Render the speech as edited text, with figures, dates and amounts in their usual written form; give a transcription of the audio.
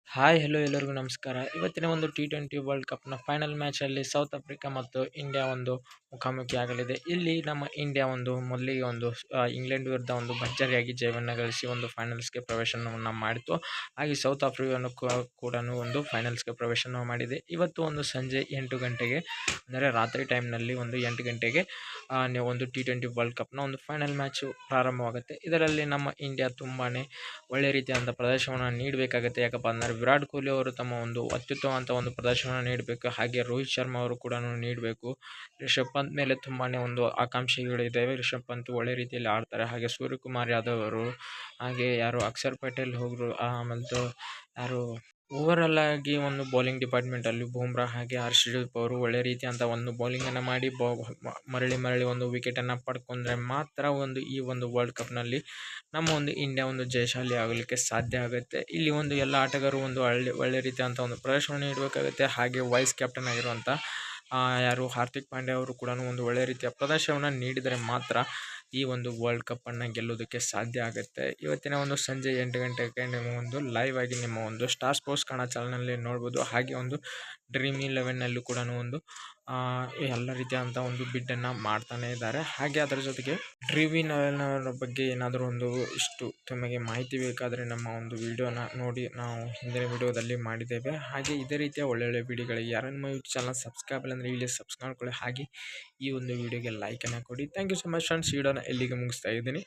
Hi hello ಎಲ್ಲರಿಗೂ ನಮಸ್ಕಾರ. ಇವತ್ತಿನ ಒಂದು ಟಿ20 ವರ್ಲ್ಡ್ ಕಪ್‌ನ ಫೈನಲ್ ಮ್ಯಾಚಲ್ಲಿ ಸೌತ್ ಆಫ್ರಿಕಾ ಮತ್ತು ಇಂಡಿಯಾ ಒಂದು ಮುಖಾಮುಖಿಯಾಗಲಿದೆ. ಇಲ್ಲಿ ನಮ್ಮ ಇಂಡಿಯಾ ಒಂದು ಮೊದಲಿಗೆ ಇಂಗ್ಲೆಂಡ್ ವಿರುದ್ಧ ಒಂದು ಭರ್ಜರಿಯಾಗಿ ಜಯವನ್ನು ಗಳಿಸಿ ಒಂದು ಫೈನಲ್ಸ್‌ಗೆ ಪ್ರವೇಶವನ್ನು ಮಾಡಿತು. ಹಾಗೆ ಸೌತ್ ಆಫ್ರಿಕಾವನ್ನು ಕೂಡ ಒಂದು ಫೈನಲ್ಸ್‌ಗೆ ಪ್ರವೇಶವನ್ನು ಮಾಡಿದೆ. ಇವತ್ತು ಒಂದು ಸಂಜೆ 8 ಗಂಟೆಗೆ ಅಂದರೆ ರಾತ್ರಿ ಟೈಮ್‌ನಲ್ಲಿ ಒಂದು 8 ಗಂಟೆಗೆ ಒಂದು ಟಿ20 ವರ್ಲ್ಡ್ ಕಪ್‌ನ ಒಂದು ಫೈನಲ್ ಮ್ಯಾಚು ಪ್ರಾರಂಭವಾಗುತ್ತೆ. ಇದರಲ್ಲಿ ನಮ್ಮ ಇಂಡಿಯಾ ತುಂಬಾನೇ ಒಳ್ಳೆ ರೀತಿಯಾದಂಥ ಪ್ರದರ್ಶನವನ್ನು ನೀಡಬೇಕಾಗುತ್ತೆ. ಯಾಕಪ್ಪ ಅಂದರೆ ವಿರಾಟ್ ಕೊಹ್ಲಿ ಅವರು ತಮ್ಮ ಒಂದು ಅತ್ಯುತ್ತಮವಾದಂಥ ಒಂದು ಪ್ರದರ್ಶನವನ್ನು ನೀಡಬೇಕು. ಹಾಗೆ ರೋಹಿತ್ ಶರ್ಮಾ ಅವರು ಕೂಡ ನೀಡಬೇಕು. ರಿಷಬ್ ಪಂತ್ ಮೇಲೆ ತುಂಬಾನೇ ಒಂದು ಆಕಾಂಕ್ಷೆಗಳಿದ್ದಾವೆ. ರಿಷಬ್ ಪಂತ್ ಒಳ್ಳೆ ರೀತಿಯಲ್ಲಿ ಆಡ್ತಾರೆ. ಹಾಗೆ ಸೂರ್ಯಕುಮಾರ್ ಯಾದವ್ ಅವರು, ಹಾಗೆ ಯಾರು ಅಕ್ಷರ್ ಪಟೇಲ್ ಹೋದರು, ಮತ್ತು ಯಾರು ಓವರಾಲ್ ಆಗಿ ಒಂದು ಬೌಲಿಂಗ್ ಡಿಪಾರ್ಟ್ಮೆಂಟಲ್ಲಿ ಬೂಮ್ರಾ ಹಾಗೆ ಹರ್ಷದೀಪ್ ಅವರು ಒಳ್ಳೆ ರೀತಿಯಾದಂಥ ಒಂದು ಬೌಲಿಂಗನ್ನು ಮಾಡಿ ಮರಳಿ ಒಂದು ವಿಕೆಟನ್ನು ಪಡ್ಕೊಂಡ್ರೆ ಮಾತ್ರ ಈ ಒಂದು ವರ್ಲ್ಡ್ ಕಪ್‌ನಲ್ಲಿ ನಮ್ಮ ಒಂದು ಇಂಡಿಯಾ ಒಂದು ಜಯಶಾಲಿ ಆಗಲಿಕ್ಕೆ ಸಾಧ್ಯ ಆಗುತ್ತೆ. ಇಲ್ಲಿ ಎಲ್ಲ ಆಟಗಾರರು ಒಳ್ಳೆ ರೀತಿಯಾದಂಥ ಒಂದು ಪ್ರದರ್ಶನ ನೀಡಬೇಕಾಗುತ್ತೆ. ಹಾಗೆ ವೈಸ್ ಕ್ಯಾಪ್ಟನ್ ಆಗಿರುವಂಥ ಯಾರು ಹಾರ್ದಿಕ್ ಪಾಂಡ್ಯ ಅವರು ಕೂಡ ಒಂದು ಒಳ್ಳೆ ರೀತಿಯ ಪ್ರದರ್ಶನವನ್ನು ನೀಡಿದರೆ ಮಾತ್ರ ಈ ಒಂದು ವರ್ಲ್ಡ್ ಕಪ್ಪನ್ನು ಗೆಲ್ಲೋದಕ್ಕೆ ಸಾಧ್ಯ ಆಗುತ್ತೆ. ಇವತ್ತಿನ ಒಂದು ಸಂಜೆ 8 ಗಂಟೆಗೆ ನೀವು ಒಂದು ಲೈವ್ ಆಗಿ ನಿಮ್ಮ ಒಂದು ಸ್ಟಾರ್ ಸ್ಪೋರ್ಟ್ಸ್ ಕನ್ನಡ ಚಾನಲ್‌ನಲ್ಲಿ ನೋಡ್ಬೋದು. ಹಾಗೆ ಒಂದು ಡ್ರೀಮ್ 11ನಲ್ಲೂ ಕೂಡ ಎಲ್ಲ ರೀತಿಯಾದಂಥ ಒಂದು ಬಿಡ್ಡನ್ನು ಮಾಡ್ತಾನೆ ಇದ್ದಾರೆ. ಹಾಗೆ ಅದರ ಜೊತೆಗೆ ಡ್ರೀಮ್ 11 ಬಗ್ಗೆ ಏನಾದರೂ ಇಷ್ಟು ತಮಗೆ ಮಾಹಿತಿ ಬೇಕಾದರೆ ನಮ್ಮ ಒಂದು ವಿಡಿಯೋನ ನೋಡಿ, ನಾವು ಹಿಂದಿನ ವಿಡಿಯೋದಲ್ಲಿ ಮಾಡಿದ್ದೇವೆ. ಹಾಗೆ ಇದೇ ರೀತಿಯ ಒಳ್ಳೊಳ್ಳೆ ವಿಡಿಯೋಗಳಿಗೆ ಯಾರು ನಮ್ಮ ಯೂಟ್ಯೂಬ್ ಚಾನಲ್ ಸಬ್ಸ್ಕ್ರೈಬ್ ಇಲ್ಲ ಅಂದರೆ ಇಲ್ಲಿ ಸಬ್ಸ್ಕ್ರೈಬ್ ಮಾಡ್ಕೊಳ್ಳಿ. ಹಾಗೆ ಈ ಒಂದು ವಿಡಿಯೋಗೆ ಲೈಕನ್ನು ಕೊಡಿ. Thank you so much friends. ವಿಡಿಯೋನ ಎಲ್ಲಿಗೆ ಮುಗಿಸ್ತಾ ಇದ್ದೀನಿ.